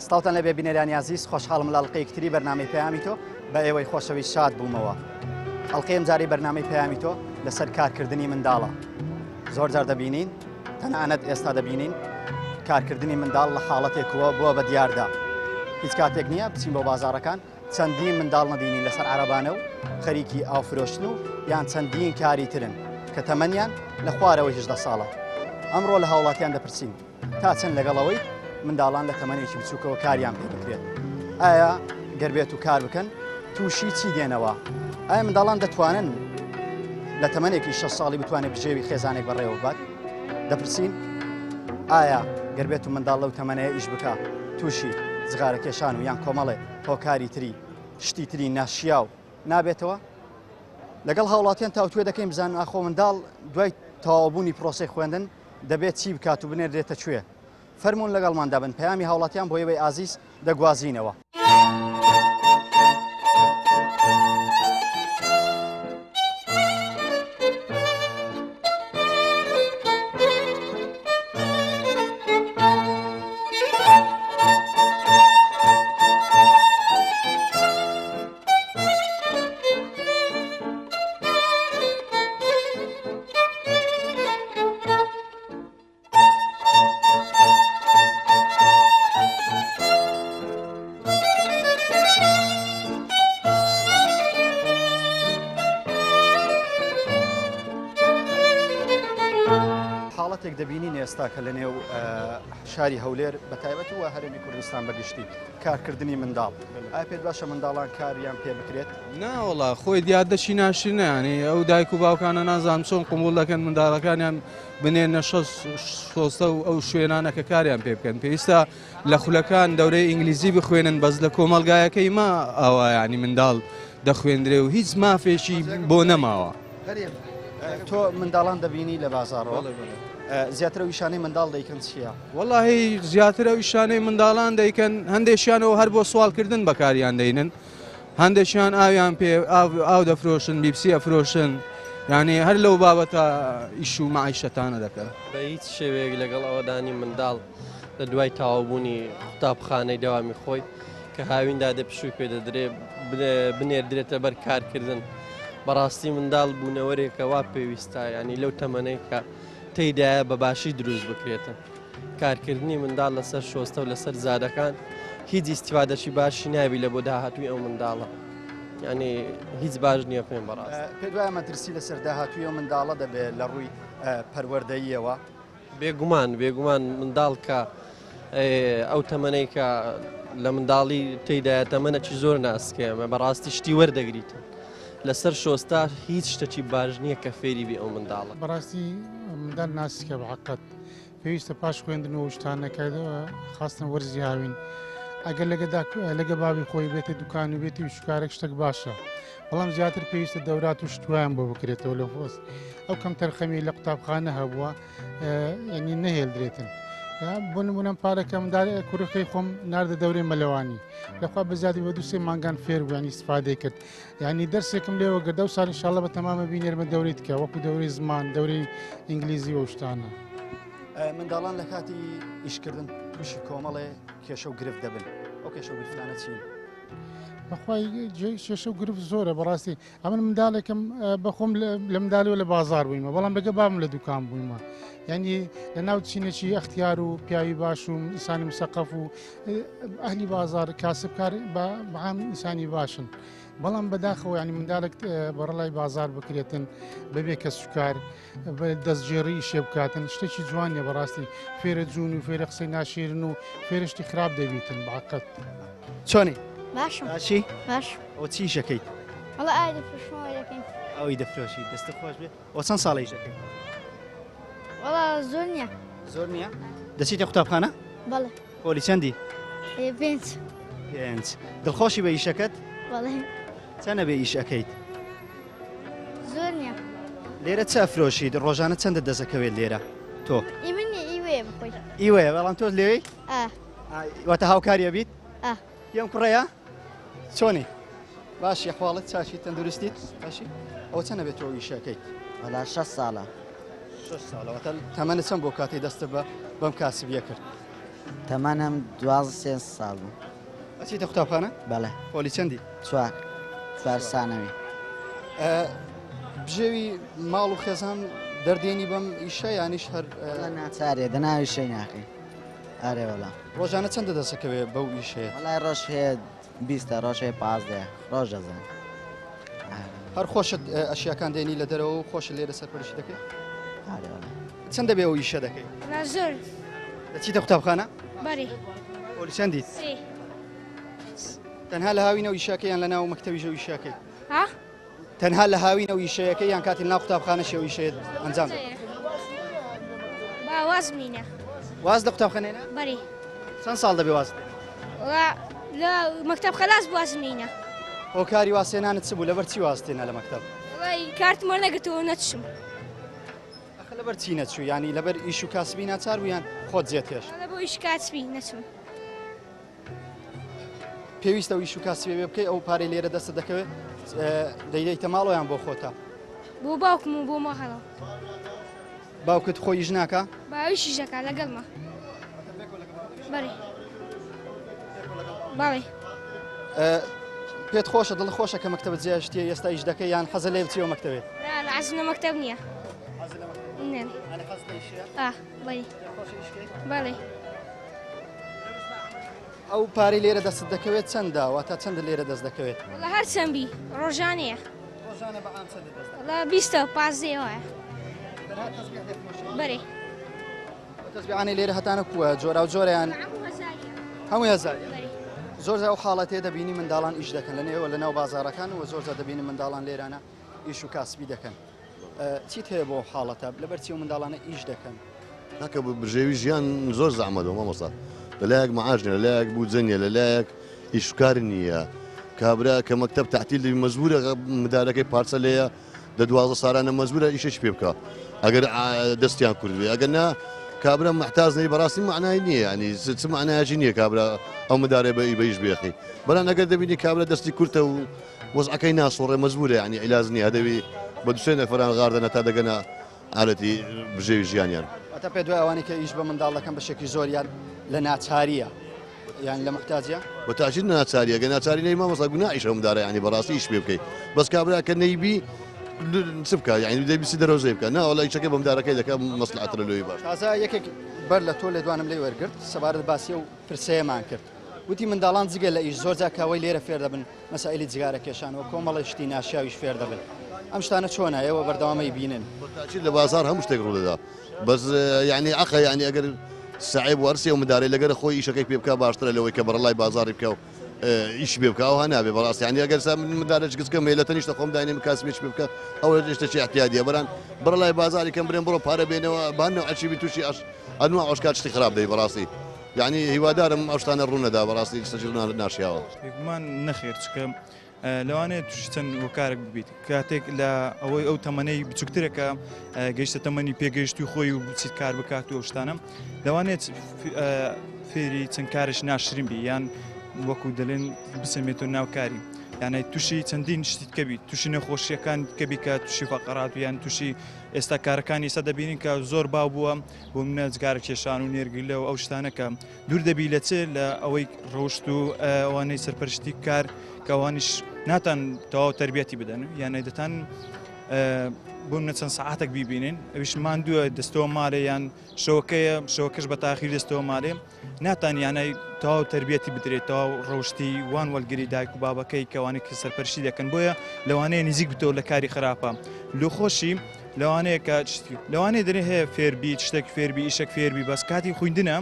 ستاوتان لەبێ بینەرانی عزیز خۆشحاڵم لە ئەڵقەیەکتری بەرنامەی پەیامی تۆ بە ئێوەی خۆشەویست شاد بوومەوە. ئەڵقەی ئەمجاری بەرنامەی پەیامی تۆ لەسەر کارکردنی منداڵە. زۆر جار دەبینین تەنانەت ئێستا دەبینین کارکردنی منداڵ لە حاڵەتێکەوە بووە بە دیاردا. هیچ کاتێک نییە بچین بۆ بازاڕەکان چەندین منداڵ نەبینین لەسەر عەرەبانە و خەریکی ئاوفرۆشتن و یان چەندین کاری ترن کە تەمەنیان لە خوارەوەی 18 ساڵە. ئەمڕۆ لە هاوڵاتیان دەپرسین تا چەند لەگەڵەوەی منداڵان لە تەمەنێکی بچووکەوە کاریان پێ بکرێت. ئایا گەربێت و کار بکەن تووشی چی دێنەوە؟ ئایا منداڵان دەتوانن لە تەمەنێکی 6 ساڵی بتوانێت بژێوی خێزانێک بەڕێوە بات؟ دەپرسین ئایا گەربێت و منداڵ لەو تەمەنەیە ئیش بکە تووشی جغارە کێشان و یان کۆمەڵێ هۆکاری تری شتی تری ناشیا و نابێتەوە؟ لەگەڵ هاوڵاتیان تاوتوێ دەکەین بزانن ئاخۆ منداڵ دوای تەواوبوونی پرۆسەی خوێندن دەبێت چی بکات و بنێردێتە کوێ؟ فەرمونون لەگەڵماندا بن پەیامی هاوڵاتیان بۆ ئێوەی ئازیز دەگوازینەوە. حاڵەتێک دەبینین ئێستا کە لە نێو شاری هەولێر بە تایبەت وە هەرێمی کوردستان بەگشتی کارکردنی منداڵ. ئایا پێت باشە منداڵان کاریان پێ بکرێت؟ ناوەڵا خۆی دیادەشی ناشرینانی ئەو دایک و باوکانە نازانم چۆن قوموڵ دەکەن منداڵەکانیان بنێنە شۆستە و ئەو شوێنانە کە کاریان پێ بکەن. پێویستە لە خولەکان دەورەی ئینگلیزی بخوێنن بەس لە کۆمەلگایەکەی ما ئەوە ینی منداڵ دەخوێندرێ و هیچ مافێکی بۆ نەماوە. تۆ منداڵان دەبینی لە بازاڕەوە زیاتر ویشانەی منداڵ دەیکەن چییە؟ وەڵاهی زیاتر ویشانەی منداڵان دەیکەن هەندێکیانەوە هەر بۆ سوالکردن بەکاریان دەینن هەندێکیان ئاویان پێ ئاو دەفرۆشن بیپسی ئەفرۆشن یعنی هەر لەو بابەتە ئیش و مەعیشەتانە دەکەن. بە هیچ شێوەیەک لەگەڵ ئەوەدانی منداڵ لە دوای تەواوبوونی قوتابخانەی داوامی خۆی کە هاویندا دەپشووی پێ دەدرێ بنێردرێتە بەر کارکردن. بەڕاستی منداڵ بوونەوەرێکە وا پێویستە ینی لەو تەمەنەی کە تێیدایە بە باشی دروست بکرێتە. کارکردنی منداڵ لەسەر شۆستە و لەسەر زادەکان هیچ ئیسیفادەشی باشی نابی لە بۆ داهاتووی ئەو منداڵە. ینی هیچ باش نییە پێم بەڕاست. پێ دوایە مەترسی لەسەر داهاتووی ئەو منداڵە دەبێت لە ڕووی پەروەردەییەوە؟ بێگومان منداڵ کە ئەو تەمەنەی کە لە منداڵی تێیدایە تەمەنەکی زۆر ناسکێمە بەڕاستی شتی وەردەگریتن. لەسەر شۆستا هیچ شتێکی باش نییە کە فێری بێ ئەو منداڵە. بەڕاستی منداڵ ناسکە بەحەقەت پێویستە پاش خوێندنەوە شتانەکەیەوە خاستن وەرزی هاوین. ئەگەر لەگە بابی خۆی بێتە دوکان و بێتی وشکارێک شتێک باشە، بەڵام زیاتر پێویستە دەورات و شتوایان بۆ بکرێتەوە لە فۆست. ئەو کەم تەرخەمی لە قوتابخانە هەبووە ینی نەهێڵدرێتن. بۆ نمونەم پارەکە منداڵ کوڕەکەی خۆم ناردە دەورەی مەلەوانی لەخوا بەزیادی بە 2-3 مانگان فێر بوو ینی ئیسفادەی کرد. یعنی دەرسێکم لێوە گەردە و ساڵ ئینشاڵڵا بە تەمامە بینێرمە دەورەی تکە وەکو دەورەی زمان دەورەی ئینگلیزی و شتانە. منداڵان لە کاتی ئیشکردن تووشی کۆمەڵێ کێشە و گرفت دەبن. ئەو کێشە و گرفتانە چین؟ بەخوای کێشە و گرفت زۆرە بەڕاستی. ئەمن منداڵێکم بەخۆم لە منداڵیەوە لە بازار بوویمە بەڵام لەگە بابم لە دوکان بوویمە. ینی لە ناو چینەکی ئەختیار و پیاوی باش و ئینسانی مسەقەف و ئەهلی بازار کاسبکار بەعام ئینسانی باشن. بەڵام بەداخەوە ینی منداڵێک بەڕەڵای بازار بکرێتن بەبێ کە سوکار دەستگێڕی شێ بکاتن شتێکی جوانیە بەڕاستی فێرە جوون و فێرە قسەی ناشێرن و فێرشتی خراپ دەبیتن بەعقەت. چۆنی؟ باشم. باشی؟ باش. ئەو چی شەکەیت؟ وەڵا ئای دەفرۆشمەوە دەکەین. ئەوی دەفرۆشی دەستە خۆش بێ؟ ئەو چەند ساڵی شەکەیت؟ وەڵا زۆر نییە. زۆر نییە؟ دەچیتە قوتابخانە؟ بەڵێ. پۆلی چەندی؟ 5. دڵخۆشی بە ئیشەکەت؟ بەڵێ. چەنە بێ ئیش ئەەکەیت؟ زۆر نییە. لێرە چە ئەفرۆشیت ڕۆژانە چەندە دەزەکەوێت لێرە؟ تۆ؟ ئیمنی ئیوێ بخۆی ئیوەیە بەڵام تۆ لێوەی واتە هاوکاریە بیت ئا پێم کوڕەیە چۆنی باشی حواڵت چاشی تەندروستیت باشی ئەو چەندە بێت تۆ ویشەکەیت وەلا 6 ساڵە 6 ساڵەوەتە تەمەنە چەند بۆ کاتی دەستە بە بەم کاسبیە کرد تەمەنم 12 ساڵ بوو ئەچیتە قوتابخانە بەڵێ پۆلی چەندی 4 سانەوی بژێوی ماڵ و خێزان دەردێنی بەم ئیشە یانیش هەر لە ناچارێ دەناوی شەی ناقی ئارێ وەڵا ڕۆژانە چەندە دەسەکەوێ بەو ئیشەیە وەڵای ڕۆژ هەیە 20 ڕۆژێ 15 ڕۆژ دەزان هەر خۆشت ئەشیاکان دێنی لە دەرەوە و خۆش لێرە سەرپەرشی دەکەی ئارێ وەڵا چەندە بێ ئەو ئیشە دەکەی لا زۆر دەچیتە قوتابخانە بەری پۆلی چەندیت سێ تەنها لە هاوینەوە ئیشەکەی یان لە ناو مەکتەبی ژەوی ئیشەکەی ها تەنها لە هاوینەوە ئیشەیەکەی یان کاتی ناو قوتابخانە شێو ئیشەیە ئەنجام دەدەیت باواز منە واز لە قوتابخانەیە بەری چەند ساڵ دەبێ واز لە مەکتەب خەلاص باز منە هۆکاری واسێنانت چ بوو لەبەر چی وازتێنە لە مەکتەب وڵی کارتم وەرنەگرتەوە نەچم ئەخە لەبەر چی نەچوو ینی لەبەر ئیش و کاسبی ناچار بوو یان خۆت جێتێش لە بۆ ئیش کاتبی نەچم پێویستە ئیش و کاسبی بێ بکەی ئەو پارەی لێرە دەستە دەکەوێت دەیدەیتە ماڵۆیان بۆ خۆتە بۆ باوکم و بۆ ماهەڵە باوکت خۆی ئیش ناکە باویشی ژەکە لەگەڵمە بەری باڵێ پێت خۆشە دڵ خۆشە کە مەکتەبت جێشتیە ئێستا ئیش دەکەی یان حەزە لێ بچیەوە مەکتەبێ لە عەزم لە مەکتەب نییە بەری بەڵێ ئەو پارەی لێرە دەست دەکەوێت چەندە واتە چەندە لێرە دەست دەکەوێت وڵە هەر چەندبی ڕۆژانەیە لە 20 15 بەری تەزبیعانەی لێرە هەتانە کووە جۆرا و جۆرەیان هەمووی هەزار زۆر ئەو حاڵەتێ دەبینی منداڵان ئیش دەکەن لە نێوە لە ناو بازارەکان و زۆر دەبینی منداڵان لێرانە ئیش و کاسبی دەکەن چیت هەیە بۆ حاڵەتە لەبەر چی و منداڵانە ئیش دەکەن ناکە بژێوی ژیان زۆر زەحمەتەوە مامۆستا لەلایەک مەعاژنە لەلایەک بوجەنیە لەلایەک ئیشکار نییە کابرا کە مەکتەب تحتیلی مەزبورە مدارەکەی پارچە لەیە دە 12 ساڵانە مەزبورە ئیشش پێ بکە ئەگەر دەستیان کوردوێ ئەگەر نا کابرا محتاج نەی بەڕاستی معنای نییە ینی چ معنایەکی نییە کابرا ئەو مدارێ بەیش بێخی بەڵام ئەگەر دەبینی کابرا دەستی کورتە و وەزعەکەی ناسۆڕێ مەزبورە ینی عیلاج نییە دەوی بە دوسێ نەفران غاردەنە تا دەگەنە حالەتی بژێوی ژیانیان ئەتا پێ دوای ئەوانی کە ئیش بە منداڵەکەم بەشێکی زۆریان لە ناچاریە یان لە محتاجە بە تاجید ناچاریە گە ناچاری نەی مامۆستا گوناحیش هەمدارە ینی بەڕاستی ئیش پێ بکەیت بەس کابرا کە نەیبی چ بکە یعنی دەبیسی دەرەوزەی بکە ناوەڵی چەکە بەمدارەکەی دەکە مەسلحەتە لەوەی باش تازە یەکێک بەر لە تۆ لێ دوانم لێ وەرگرت سەبارەت باسیە و پرسەیەمان کرد وتی منداڵان جگە لە ئیش زۆر جاکاوەی لێرە فێر دەبن مەسائلی جگارە کێشانەوە کۆمەڵی شتی ناشیاویش فێر دەبن ئەم شتانە چۆنە ئێوە بەردەوامەی بینن تاچید لە بازار هەموو شتێک ڕوودەدا بەس یعنی عقە یعنی ئەگەر سعیب وەرسی و مدارەی لەگەر خۆی ئیشەکەی پێ بکە باشترە لەوەی کە بەڕڵای بازاری بکە و ئیش پێ بکە ئەوها نابێ بەڕاستی ینی ئەگەر مدارەش گچکە مێلەتە نیشتە خۆم داینێ کاسبێک پێ بکە ئەو شتێکی احتیاجیە بەران بەڕڵای بازاری کەم برێن بڕۆ پارە بێنەوە بانەوە ئەچیبی تووشی ئەنوە ئەوشکات شتی خراپ دەی بەڕاستی یعنی هیوادارم ئەو شتانە ڕوونەدا بەڕاستی شتەی ناشیاوە پێگومان نەخێر چکە لەوانەیە تووشی چەند وەکارێک ببیت کاتێک لە ئەوەی ئەو تەمەنەی بچووکترەکە گەیشتە تەمەنی پێگەیشتی خۆی و بچیت کار بکات و شتانە لەوانێت فێری چەند کارش ناشرین بی یان وەکو دەڵێن بسەمێتەوە ناوکاری یانە تووشی چەندین شتیت کەبی تووشی نەخۆشیەکان کەبی کە تووشی فەقەرات و یان تووشی ئێستا کارەکانی ئێستا دەبینین کە زۆر باو بووە بۆ منە جگارە کێشان و نێرگیلە و ئەو شتانەکە دوور دەبی لە چێ لە ئەوەی ڕۆشت و ئەوانەی سەرپەرشتی کار کەوانیش ناتان تەواو تربیەتی بدەن یانە دەتان بۆ منە چەند سەعاتێک بیبینین ئەویش ماندووە دەستەوە ماڵێ یان شەوەکەش بە تاخیر دەستەوە ماڵێ ناتان یانای تەواو تربیەتی بدرێت تەواو ڕۆشتی وان وەلگری دایک و بابەکەی کەوانێک کە سەرپەرشتی دەکەن بۆیە لەوانەیە نزیک بتەوە لە کاری خراپە لۆ خۆشی لەوانەیە کە لەوانەیە دەرێ هەیە فێربی شتێک فێربی ئیشێک فێربی بەس کاتی خوێندنە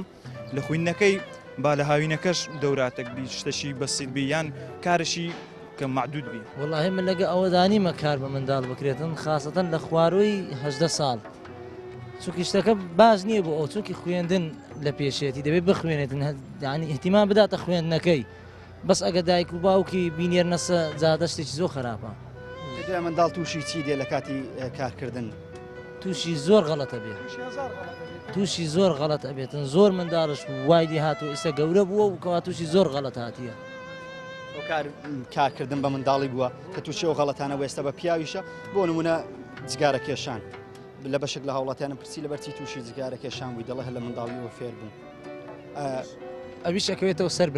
لە خوێندنەکەی با لە هاوینەکەش دەوراتێک بی شتەشی بەسیت بی یان کارشی کە معدود بی والله من لەگە ئەوەدانیمە کار بە منداڵ بکرێتن خاستەن لە خواروی 18 ساڵ چونکی شتەکە باش نییە بۆ ئەو چونکی خوێندن لە پێشێتی دەبێت بخوێنێتن ینی احتیمام بداتە خوێندنەکەی بەس ئەگە دایک و باوکی بینێرنەسە جادە شتێکی زۆر خراپە منداڵ تووشی چی دێ لە کاتی کارکردن تووشی زۆر غەڵەتە بێت تووشی زۆر غەڵەت ئەبێتن زۆر منداڵش وایدی هاتووە ئێستا گەورە بووە و کەوا تووشی زۆر غەڵەت هاتیە کارکردن بە منداڵی بووە کە تووشی ئەو غەڵەتانە ئێستا بە پیاویشە بۆ نمونە جگارە کێشان لە بەشێک لە هاوڵاتیانە پرسی لەبەرچی تووشی جگارە کێشان بووی دەڵێ هە لە منداڵیەوە فێر بوون ئەویش ئەکەوێتەوە سەر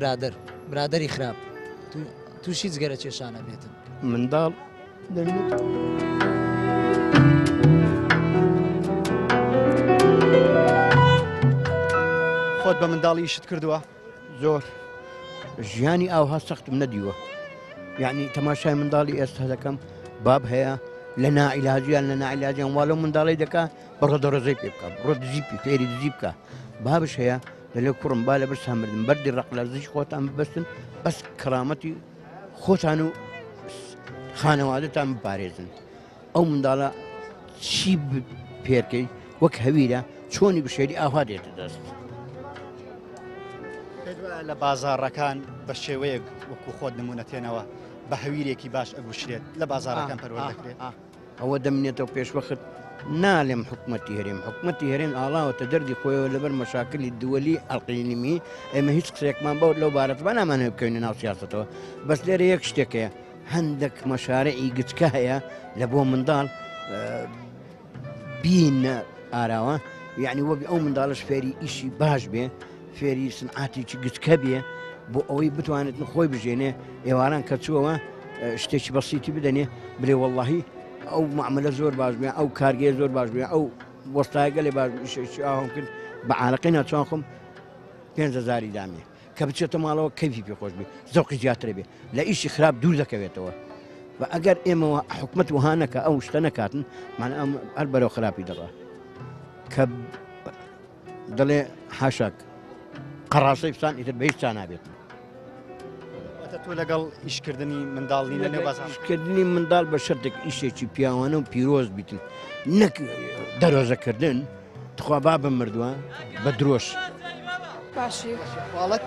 برادری خراپ تووشی جگەرە کێشانە بێتن منداڵ خۆت بە منداڵی شت کردووە زۆر ژیانی ئاوها سەختم نەدیوە یعنی تەماشای منداڵی ئێستا دەکەم باب هەیە لە نائیلاجیان لە نائیلاجیان واڵە منداڵی دەکا بەڕۆدەڕۆزەی پێ بکە بڕۆ دزیپی فێری دزی بکە بابش هەیە لەلێ کوڕم با لە برسان مردن بەردی ڕق لە زیش خۆتان ببەستن بەس کەرامەتی خۆتان و خانەوادەتان بپارێزن ئەو منداڵە چی پێرکەی وەک هەویرە چۆنی بشێری ئاوا دێتە دەست لە بازاڕەکان بە شێوەیەک وەکو خۆت نمونەتێنەوە بە هەویرێکی باش ئەگوشرێت لە بازاڕەکان پەروەردە دەکرێت ئەوە دەمنێتەوە پێشوەخت نالێم حکومەتی هەرێم ئاڵاوەتە دەردی خۆیەوە لەبەر مەشاکلی دووەلی ئەڵقینیمی ئێمە هیچ قسێکمان بەوت لەو بارەتبا نامانێ بکەوێنە ناو سیاسەتەوە بەس لێرە یەک شتێکەیە هەندێک مەشارەی گچکە هەیە لە بۆ منداڵ بینە ئاراوە یعنی وەک ئەو منداڵش فێری ئیشی باش بێ فێری سنعاتێکی گچکە بێ بۆ ئەوەی بتوانێت خۆی بژێنێ ئێواران کە چووەوە شتێکی بەسیتی بدەنێ بلێ وەڵڵاهی ئەو معاملە زۆر باش بێ ئەو کارگەیە زۆر باش بێ ئەو وەستایگە لێ باش ئاهم کرد بە عاڵقی ناچوان خۆم 5,000 دامێ کە بچێتە ماڵەوە کەیفی پێخۆش بێ زەوقی زیاتر بێ لە ئیشی خراپ دوور دەکەوێتەوە بە ئەگەر ئێمەوە حکومەت وها نەکە ئەو شتە نەکاتن مانە ئەم هەر بەرەو خراپی دەڕا کە دەڵێ حاشاک قەڕاسەی فسان ئیتر بە هیچ نابێت تۆ لەگەڵ ئیشکردنی منداڵی لە نێو بازارکردنی منداڵ بە شەرتێک ئیشێکی پیاوانە و پیرۆز بیتن نەک دەرۆزەکردن تخوا با بە مردووە بە درۆش باشی خاڵەت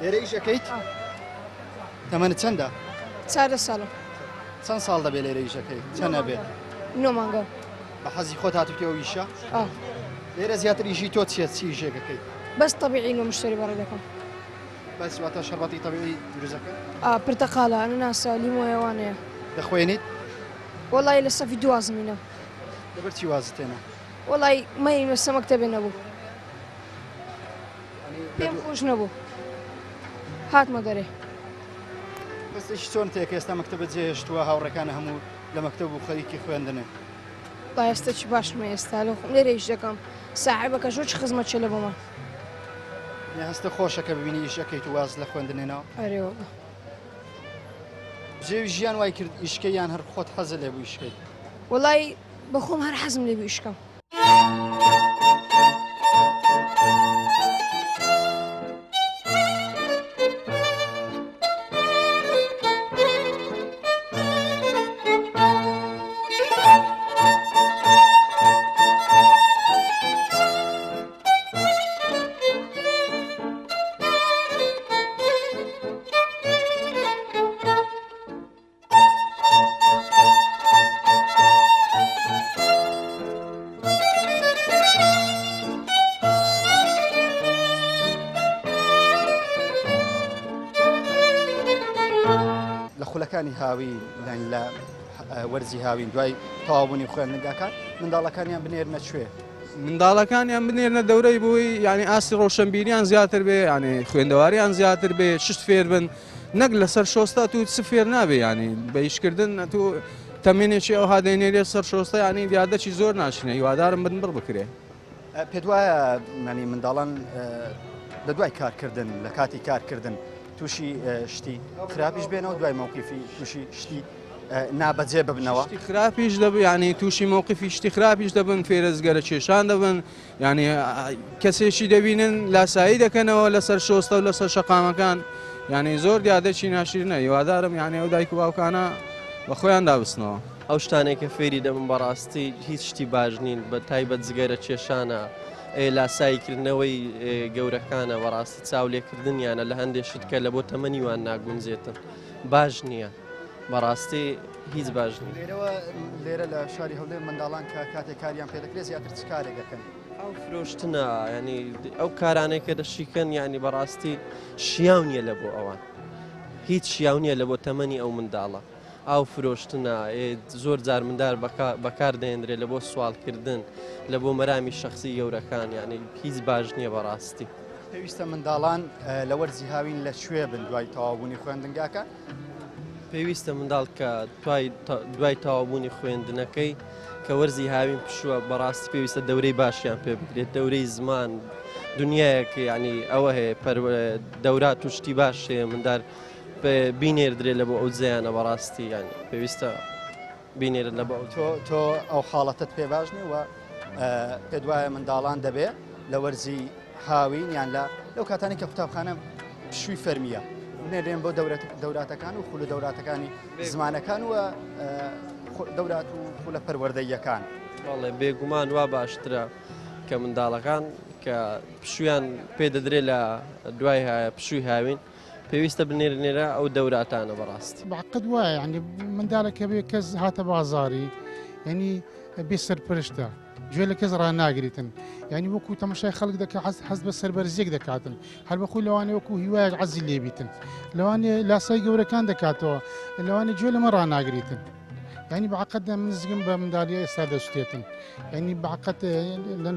لێرە ئیشەکەیت تەمەنت چەندە؟ 4 ساڵم چەند ساڵ دەبێت لێرە ئیشەکەی چەند نەبێت؟ 9 مانگە بە حەزی خۆت هاتووتەوە ئیشە؟ لێرە زیاتر ئیشی تۆ چیە چی ئیشێکەکەی؟ بەس طبیعی و مشتری بەڕێ دەکەم بەس واتە شەربەتی طبیعی دروستەکە؟ پرتەقالە ئەناناسە لیمۆیەوانەیە دەخوێنیت؟ وەڵی لە سەفی دوازمینە لەبەر چی وازت تێنا؟ وەڵی مەی مەسە مەکتەبێ نەبوو پێم خۆش نەبوو هاتمە دەرێ بەستێکی چۆن تێکە ئێستا مەکتەبە جێهێشتووە هاوڕێکانە هەموو لە مەکتەب و خەریکی خوێندنێ با ئێستا چی باشمە ئێستا لێرە هیچ دەکەم ساحبەکە زۆر چ خزمەت چێ لە بۆمە هەستە خۆشەکە ببینی ئیشەکەیت و واز لە خوێندنێنەوە ئەرێوە جێوی ژیان وای کرد ئیشکەی یان هەر خۆت حەزە لێ بوو ئیشکەی وەڵی بەخۆم هەر حەزم لێ بوو ئیشکەم خولەکانی هاوین لە وەرزی هاوین دوای تەواوبوونی خوێندنگاکان منداڵەکانیان بنێرنە کوێ منداڵەکانیان بنێرنە دەورەی بووی ینی ئاسی ڕۆشنبیریان زیاتر بێ ینی خوێندەواریان زیاتر بێ شت فێر بن نەک لەسەر شۆستا تو چ فێر نابێ ینی بە ئیشکردن تو تەمێنێکی ئەو هادەینێرێ سەر شۆستا ینی دیادەکی زۆر ناشینە هیوادارم بن بڕ بکرێ پێت وایە ینی منداڵان لە دوای کارکردن لە کاتی کارکردن تووشی شتی خراپیش بێنەوە دوای مووقیفی تووشی شتی نابەجێ ببنەوە خراپیش دەب ینی تووشی مووقیفی شتی خراپیش دەبن فێرزگەرە کێشان دەبن ینی کەسێکی دەبینن لاسایی دەکەنەوە لەسەر شۆستە و لەسەر شەقامەکان ینی زۆر دیادەکی ناشرینە هیوادارم ینی ئەو دایک و باوکانە بە خۆیان دابستنەوە ئەو شتانێکە فێری دەبن بەڕاستی هیچ شتی باش نین بە تایبەت جگەرە کێشانە لاساییکردنەوەی گەورەکانە بەڕاستی چاولێکردنیانە لە هەندێک شت کە لە بۆ تەمەنیوان ناگونجێتن باش نییە بەڕاستی هیچ باش نیە. لێرە لە شاری هەولێر منداڵان کە کاتێک کاریان پێ دەکرێت زیاتر چ کارێکەکەن؟ ئەو فرۆشتنە ینی ئەو کارانەی کە دەشیکەن ینی بەڕاستی شیاو نییە لە بۆ ئەوان، هیچ شیاو نییە لە بۆ تەمەنی ئەو منداڵە. ئاو فرۆشتنە زۆر جار مندار بەکار دەهێنرێت لە بۆ سوالکردن، لە بۆ مەرامی شخصی گەورەکان، ینی هیچ باش نییە بەڕاستی. پێویستە منداڵان لە وەرزی هاوین لە شوێ بن دوای تەواوبوونی خوێندنگاکە؟ پێویستە منداڵ کە دوای تەواوبوونی خوێندنەکەی کە وەرزی هاوین پشووە بەڕاستی پێویستە دەورەی باشیان پێ بکرێت، دەورەی زمان دنیایەک ینی ئەوە هەیە دەورات و شتی باش هەیە مندار بینێردرێت لە بۆ ئەو جیانە بەڕاستی ینی پێویستە بینێرت لە بۆ تۆ ئەو حاڵەتت پێ باش نیە و پێ دوایە منداڵان دەبێت لە وەرزی هاوین یان لەو کاتانی کە قوتابخانە پشووی فەرمیە بنێرێن بۆ دەوراتەکان و خولە دەوراتەکانی زمانەکان وە دەورات و خولە پەروەردەیەکان. بەڵێ بێگومان وا باشترە کە منداڵەکان کە پشویان پێ دەدرێت لە دوای پشووی هاوین پێویستە بنێرنێرە ئەو دەوراتانە بەڕاستی. بەعقد وایە ینی منداڵێکە بێ کەس هاتە بازاری ینی بێ سەرپرشتە گوێ لە کەس ڕناگریتن، ینی وەکو تەماشای خەڵک دەکە حەز بە سەربەرزیەک دەکاتن، هەر بەخۆی لەوانێ وەکو هیوایەک عەزی لێبیتن، لەوانێ لاسای گەورەکان دەکاتەوە، لەوانێ گوێ لەمە ڕناگریتن. ینی بەعقد منزگم بە منداڵیە ئێستا دەشتێتن، ینی بەعقد لە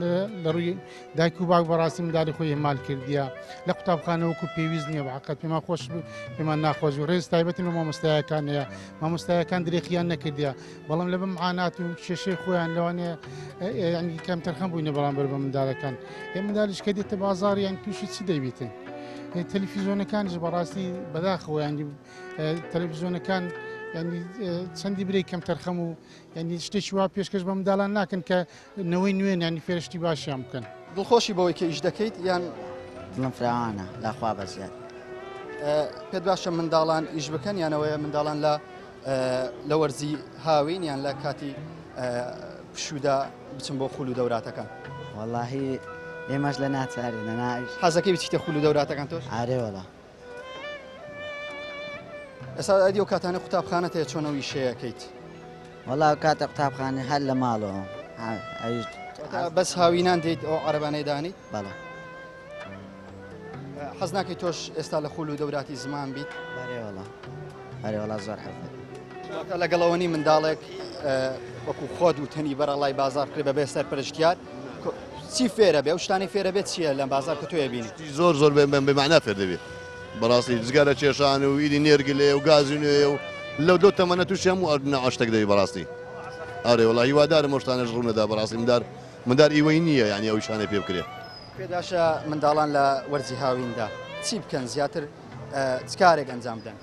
ڕووی دایک و باوک بەڕاستی منداڵی خۆی هێمال کردیە لە قوتابخانە وەکو پێویست نییە، بەعقد پێمان خۆش پێمان ناخۆش و ڕێز تایبەتی لە مامۆستایەکان هەیە، مامۆستایەکان درێخیان نەکردیە، بەڵام لە بە معانات و کێشەی خۆیان لەوانێ ینی کەم تەرخەم بووینە بەرامبەر بە منداڵەکان. منداڵیش کە دێتە بازار یان تووشی چی دەیبیتن؟ تەلەڤیزیۆنەکانیش بەڕاستی بەداخەوە ینی تەلەڤیزیۆنەکان ینی چەندی برێ کەم تەرخەم و ینی شتێکی وا پێشکەش بە منداڵان ناکەن کە نەوەی نوێن ینی فێرشتی باشیان بکەن. دڵخۆشی بەوەی کە ئیش دەکەیت یان دڵم فراوانە لاخوا بەزیاد. پێت باشە منداڵان ئیش بکەن یانەوەیە منداڵان لە وەرزی هاوین یان لە کاتی پشوودا بچن بۆ خول و دەوراتەکان؟ وەڵاهی ئێمەش لە ناچارێ نەناویش حەزەکەی بچیتە خول و دەوراتەکان تۆش؟ ئارێ وەڵا. ئێستا ئەدی و کاتانە قوتابخانە هەیە چۆنەوەی شەیەکەیت؟ وەڵا کاتە قوتابخانە هەر لە ماڵەوە بەس هاوینان دێیت ئەو عەرەبانەی دانی؟ بەڵێ. حەز ناکەی تۆش ئێستا لە خول و دەوراتی زمان بیت؟ هەرێ وەڵا زۆر حەز لەگەڵەوەنی منداڵێک وەکو خۆت و تەنی بەرەڵای بازار کرێ بەبێ سەرپەرشتیار چی فێرە بێ؟ ئەو شتانی فێرە بێت چییە لە بازار کە تۆیە بینی؟ زۆر بێمەعنا فێر دەبێت بەڕاستی جگارە کێشان و ئیدی نێرگلێ و گازی نوێ و لەو دۆ تەمەنە تووشی هەموو ناعاشتێک دەبی بەڕاستی. ئارێ وەڵا هیوادارم ئەو شتانەش ڕوونەدا بەڕاستی مندار ئیوەی نییە ینی ئەو شانە پێ بکرێت. پێداشە منداڵان لە وەرزی هاویندا چی بکەن زیاتر چ کارێک ئەنجام بدەن؟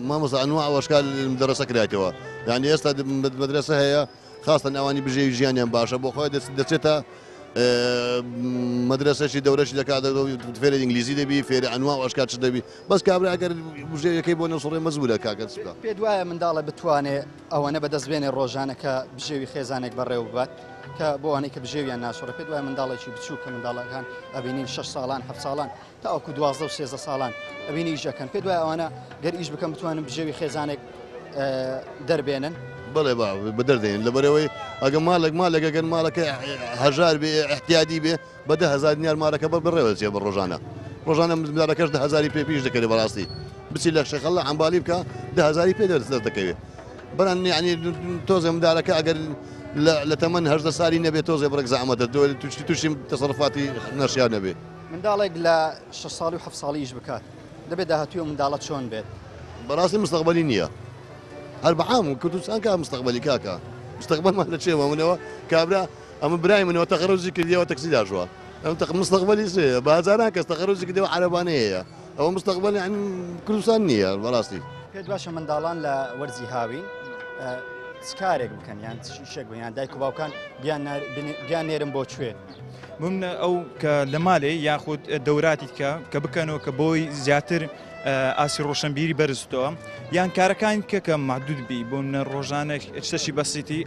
مامۆستا ئەنواع ئەوەشکال مدرسە کرایەوە، یعنی ئێستا مدرسە هەیە خاستن ئەوانی بژێوی ژیانیان باشە بۆ خۆی دەچێتە مدرسەشی دەورەشی دەکات فێرە ئینگلیزی دەبی فێری ئەنواع ئەشکات چ دەبی بەس کابرا ئەگەر بژێویەکەی بۆ نەسوڕێ مەزبوورە کاکەس پێ دوایە منداڵە بتوانێت ئەوەنە بەدەستبێنێ ڕۆژانەکە بژێوی خێزانێک بەڕێوە ببات کە بۆ ئەوانەی کە بژێویان ناسوڕە پێ دوای منداڵێکی بچوو کە منداڵەکان ئەبینین 6 ساڵان 7 ساڵان تاوەکو 12 و 13 ساڵان ئەبینی ئیشەکەن پێ دوای ئەوانە گەر ئیش بکەم بتوانن بژێوی خێزانێک دەربێنن. بڵێ بەدەردێن لەبەرەوەی ئەگە مالێک ئەگەر ماڵەکە هەژار بێ احتیادی بێ بە 10,000 دینار مارەکە بڕێوەچێ بە ڕۆژانە مزمدارەکەش 10,000 پێ پیش دەکەێت بەڕاستی بچی لە شەخەڵە ئەمبالی بکە 10,000 پێ دەرز دەکەوێت بەران ینی تۆزە مدارەکە ئەگەر لە تەمەەن 18 ساڵی نەبێت تۆزێ بڕێک زەحمەتە تووشی تەسەڕفاتی نەشیان نەبێ. منداڵێک لە 6 ساڵی و 7 ساڵیش بکات دەبێت داهاتووە منداڵەت چۆن بێت؟ بەڕاستی مستەقبەلی نییە. هەر بەعام و کوردستان کا مستەقبەلی کاکە مستەقبەلمان لە چێوە منەوە کابرا ئەمە برای منەوە تەخەڕوجی کردیەوە تەکسی داژوە ئەم مستەقبەلی سێ بە هەزاران کەس تەخەڕوجی کردەوە عەرەبانەیە ئەوە مستەقبەلی کوردستان نییە بەڕاستی. پێت باشە منداڵان لە وەرزی هاوین چ کارێک بکەن یان شێک بن یان دایک و باوکان گیان نێرن بۆ کوێ؟ بمنە ئەو کە لە ماڵێ یاخود دەوراتی کە بکەنەوە کە بۆی زیاتر ئاسی ڕۆشنبیری بەرزتەوە یان کارەکان کە معدود بی بۆ منە ڕۆژانە شتەشی بەسیتی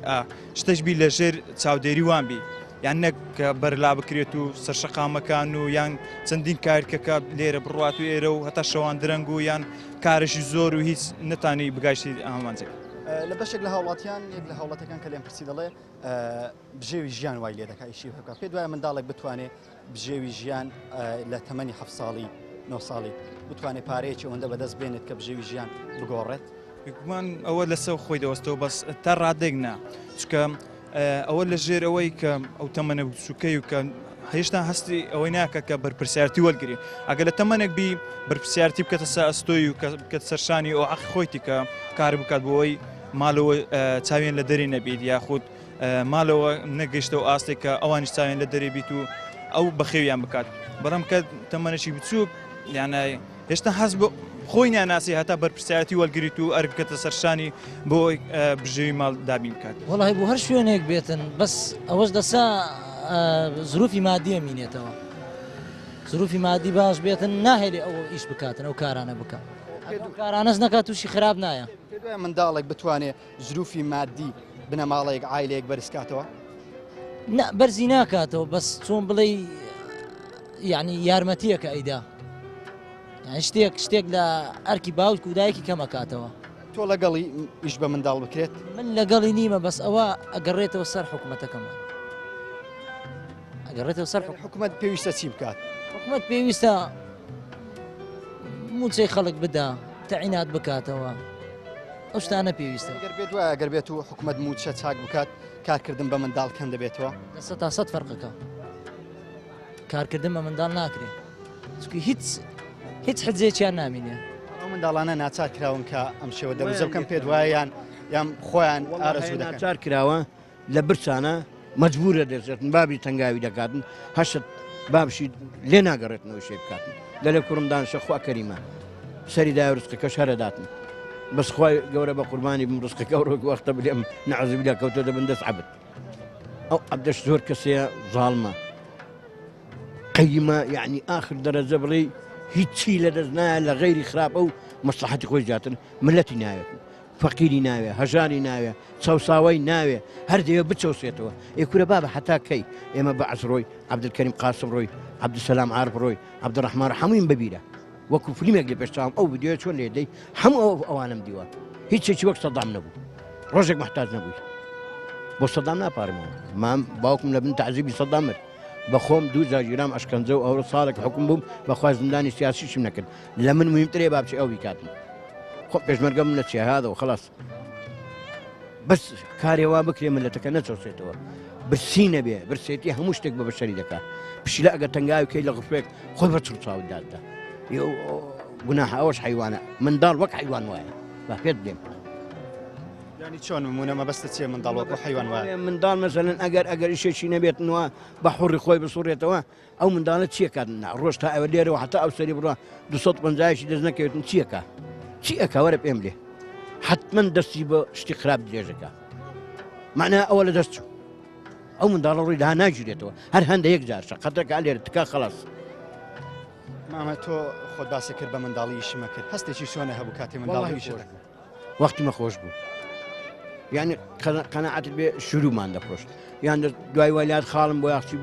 شتەش بی لەژێر چاودێری وان بی یان نەک کە بەرلا بکرێت و سەرشەقامەکان و یان چەندین کارکەکە لێرە بڕات و ئێرە و هەتا شەوان درەنگ و یان کارشی زۆر و هیچ نتانی بگایشتی ئامانجێک. لە بەشێک لە هاوڵاتیان یەک لە هاوڵاتەکان کە لێم پرسی دەڵێ بژێوی ژیان وای لێ دەکات ئیشی بکات پێ دوایە منداڵێک بتوانێت بژێوی ژیان لە تەمەنی 7 ساڵی 9 ساڵی بتوانێت پارەیەکی ئەوەندە بەدەست بێنێت کە بژێوی ژیان بگۆڕێت گومان ئەوە لەسەر خۆی دەوەستەوە بەس تا ڕادێکنا چکە ئەوە لە ژێر ئەوەی کە ئەو تەمەنە بچووکەی و کە هێشتا هەستی ئەوەی ناکە کە بەرپرسیارەتی وەرگری ئەگەر لە تەمەنێک بی بەرپرسیارەتی بکەتە سا ئەستۆی و کە سەرشانی ئەو عەق خۆیتی کە کار بکات بۆەوەی ماڵەوە چاوێن لە دەری نەبیت یاخود ماڵەوە نەگەیشتە و ئاستێک کە ئەوانیش چاوێن لە دەری بیت و ئەو بەخێویان بکات بەڵام کە تەمەنێکی بچووک یانە هێشتا هەست بۆ خۆی ناناسی هەتا بەرپرسیارەتی وەرگریت و ئەربکەتە سەرشانی بۆ بژێوی ماڵ دابین بکات وەڵی بۆ هەر شوێنێک بێتن بەس ئەوەش دەسا زروفی مادیە مینێتەوە زروفی مادی باش بێتن ناهێری ئەو ئیش بکاتن ئەو کارانە بکات کارانەس نەکات تووشی خراپ نایە دوای منداڵێک بتوانێت زروفی مادی بنە ماڵەیەک عایلەیەک بەرزکاتەوە بەرزی ناکاتەوە بەس چۆن بڵێ یعنی یارمەتیەکە ئەیدا شتێک لە ئەرکی باوک و دایکی کەمەکاتەوە تۆ لەگەڵی ئیش بە منداڵ بکرێت من لەگەڵی نیمە بەس ئەوە ئەگەڕێتەوە سەر حکوومەتەکەمان ئەگەڕێتەوە سەر حکوومەت پێویستە چی بکات حکوومەت پێویستە موچەی خەڵک بدا تەعینات بکاتەوە ئەو شتانە پێویستە گەر بێت وایە گەر بێت و حکوومەت موچە چاک بکات کارکردن بە منداڵ کەم دەبێتەوە دەسە تا سەد فەرقەکە کارکردن بە منداڵ ناکرێت چونکە هیچ حجێکیان نامینێ ئەو منداڵانە ناچار کراون کە ئەم شێوە دەبزە بکەم پێ دوایان یان خۆیان ئارەزوو دەکەن ناچار کراوە لە برچانە مەجبورە دەچێتن بابی تەنگاوی دەکاتن هەشت بابشی لێ ناگەڕێتنەوە شێ بکاتن لەلێ کوڕمدان شەخوا کەریمە سەری دای ڕستەکەش هەرەداتن بەس خۆی گەورە بە قوربانی بم ڕستەکە ڕۆک وەختە بلێم نەعەزب لە کەوتە دەبن دەست عەبد ئەو عەبدەش زۆر کەسەیە زاڵمە قەیمە یعنی ئاخر دەرەجە بڵێ هیچی لە دەست نایە لە غەیری خراپە و مەسلحەتی خۆی جاتن ملەتی ناوێت فەقیری ناوێ هەژاری ناوێ چاوساوی ناوێ هەر دەوێ بچەوسێتەوە ئێکورە بابە حتا کەی ئێمە بەعز ڕۆی عەبدولکەریم قاسم ڕۆی عەبدولسەلام عارف ڕۆی عەبدوڕەحمان هەمووین بەبیرە وەکو فلیمێک لە پێشتاوم ئەو ڤیدیۆ چۆن لێ دەی هەموو ئەوانم دیوە هیچێکی وەک سەدام نەبوو ڕۆژێک محتاج نەبووی بۆ سەدام ناپارمەوە مام باوکم لە بن تەعزیبی سەدام مرد بەخۆم دوو جاگیرام ئەشکەنجە و ئەوڕە ساڵێک حکوم بووم بەخوا زندانی سیاسیشم نەکرد لە من مهمترێ بابچی ئەو بیکاتن خۆ پێشمەرگەم لە چێهادەوە خلاص بەس کارێوا بکرێ ملەتەکە نەچەوسێتەوە برسی نەبێ برسێتی هەموو شتێک بە بەشەری دەکات پشیلە ئەگە تەنگاوی کەی لە غفرێک خۆی بە چڕچاوت داددا گوناح ئەوەش حیوانە منداڵ وەک حیوان وایە با پێت دێم ینی چۆن نمونە مەبەستە چیە منداڵ وەکو حیوان وایە منداڵ مەسەلەن ئەگەر ئیشێکی نەبێتنەوە بە حوڕی خۆی بسوڕێتەوە ئەو منداڵە چیەکاتنا ڕۆژ تا ئەوە لێرەوە حتا ئەو سەری بڕە 250 دەست نەکەوێتن چیەکە چی ئەکە وەرە پێم لێ حتمما دەستی بە شتی خراپ درێژەکە معنە ئەوە لە دەست چوو ئەو منداڵە ڕووی داها ناگیرێتەوە هەر هەندە یەک جار قەتەکە لێرە تکا خلاص مامە تۆ خۆت باسی کرد بە منداڵی ئیشمە کرد هەستێکی چۆنە هەبوو کاتی منداڵی ئیشە وەختی مەخۆش بوو یعنی قەناعەتت بێ شروعمان دەفرۆشت یان دوای وەلات خاڵم بۆ یاخچی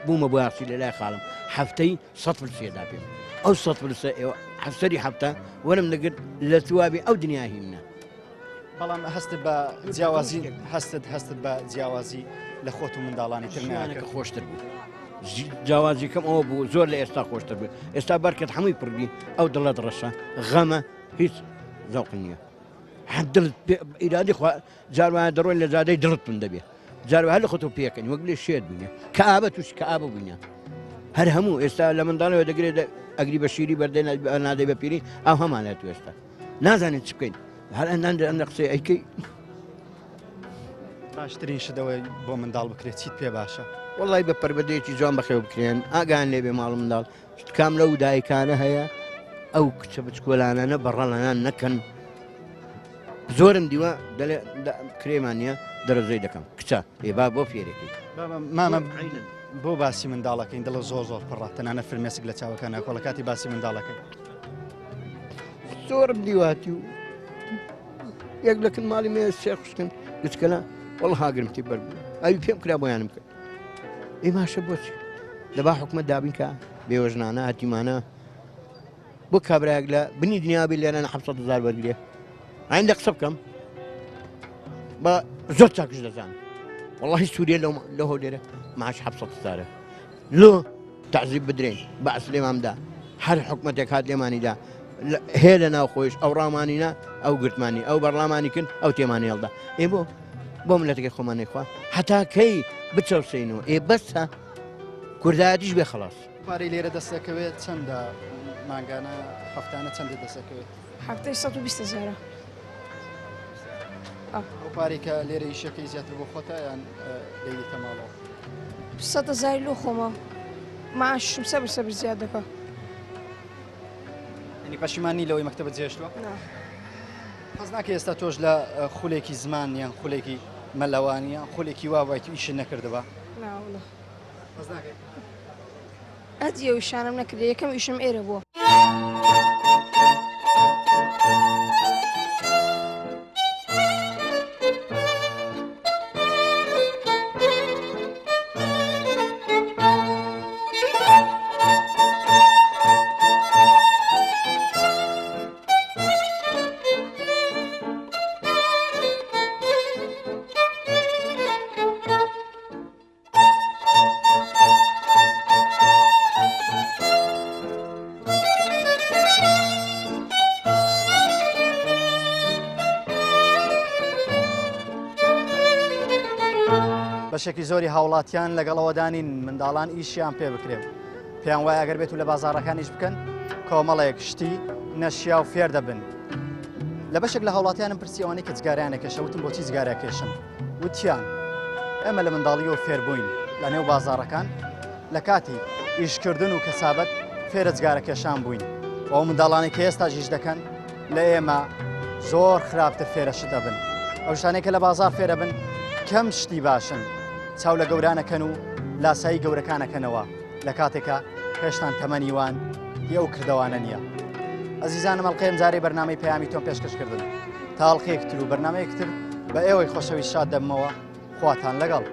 بوومە بۆ یاخچی لە لای خاڵم هەفتەی 100 فلسێدا پێم ئەو 100 فلسە ئێوە هەفتەری هەفتە وەرم دەگرت لە توابی ئەو دنیاهی منە بەڵام هەستت بە جیاوازی هەستت بە جیاوازی لە خۆت و منداڵانی ترنیانەکە خۆشتر بوو جیاوازیکەم ئەوە بوو زۆر لە ئێستا خۆشتر بوو ئێستا بەرکەت هەمووی پڕبی ئەو دڵت ڕەشە غەمە هیچ زەوق نییە دڵت ئیرادی جاروانە دەڕۆی لە زادەی دڵت من دەبێت جارو هەر لە خۆتۆ پێکەنی وەک لێ شێت بووینە کە ئابە توش کە ئابە بووینە هەر هەموو ئێستا لە منداڵەوە دەگرێت ئەگری بە شیری بەردەی نادەی بە پیری ئەو هەمانێت ئێستا نازانێت چ بکەین هەر ئەندە قسەی ئەیکەی باشترین شتەوەی بۆ منداڵ بکرێت چیت پێ باشە وڵی بە پەربەدەیەکی جوان بەخێو بکرێن ئاگان لێبێ ماڵ منداڵ کام لەو دایکانە هەیە ئەو کچە بچکۆلانانە بەڕەڵانان نەکەن زۆرم دیوە دەڵێ کرێمان نییە دەرەزۆی دەکەم کچە ێبا بۆ فێرەکەی مامە بۆ باسی منداڵەکەین دڵە زۆر زۆر پڕە تەنانە فرمێسک لە چاوەکانە کۆڵە کاتی باسی منداڵەکەی زۆرم دیواتی و یەک لەکن ماڵی مێ سێ خوشکن گچکەلا وەڵ هاگرمتی بەربوو ئەوی پێم کرا بۆیانم کرد ئێ ماشە بۆچی دەبا حکومت دابین کە بێوەژنانە هەتیمانە بۆ کابراەک لە بنی دنیابی لێرە 700,000 وەرگێ ئایندە قسە بکەم بە زۆر چاکش دەزانم والله سووریا لە هۆلێرە معاش 700,000 لۆ تعزیب بدرێن بە ئەسلێمامدا هەر حکومەتێک هات لێمانیدا هەیە لە ناو خۆیش ئەو ڕامانینە ئەو گرتمانی ئەو بەرلامانیکن ئەو تێمانی هێڵدا ئێ بۆ ملەتەکەی خۆمانەی خوا هەتا کەی بچەوسینەوە ئێ بەسە کوردایەتیش بێ خلاص پارەی لێرە دەستەکەوێت چەندە ماگانە هەفتانە چەندە دەستەکەوێت هەفتەی 120,000 ئەو پارێک کە لێرە ئیشەکەی زیاتر بۆ خۆتە یان دەیتە ماڵەوە 100,000 لۆ خۆمە معاشم سەبر زیاد دەکە ینی پەشیمانی لەوەی مەکتەبت جێشتووە حەز ناکە ئێستا تۆش لە خولێکی زمان یان خولێکی مەلەوانیە خولێکی وا وایت و ئیشت نەکردەوە ناوڵە حەز ناکەیت ئەدی ئەو شانم نەکردێ یەکەم ئیشم ئێرە بووە بەشێکی زۆری هاوڵاتیان لەگەڵەوەدانین منداڵان ئیشیان پێ بکرێن پێیان وایە ئەگەر بێت و لە بازاڕەکانیش بکەن کۆمەڵێک شتی نەشیا و فێر دەبن لە بەشێک لە هاوڵاتیانم پرسی ئەوانەی کە جگاریان نەکێشە وتم بۆچی جگارە کێشم وتیان ئێمە لە منداڵیەوە فێر بووین لە نێو بازاڕەکان لە کاتی ئیشکردن و کەسابەت فێرە جگارە کێشان بووین ئەو منداڵانی کە ئێستا ژیش دەکەن لە ئێمە زۆر خراپتر فێرەشت دەبن ئەو شتانەی کە لە بازار فێرە بن کەم شتی باشن چاو لە گەورانەکەن و لاسایی گەورەکانەکەنەوە لە کاتێکە پێشتان تەمەنی وان هی ئەو کردەوانە نییە ئەزیزانم ئەڵقەیەم جارەی بەرنامەی پەیامی تۆم پێشکەشکردن تا ئەڵقەیەکتر و بەرنامەیەکتر بە ئێوەی خۆشەویست شاد دەبمەوە خواتان لەگەڵ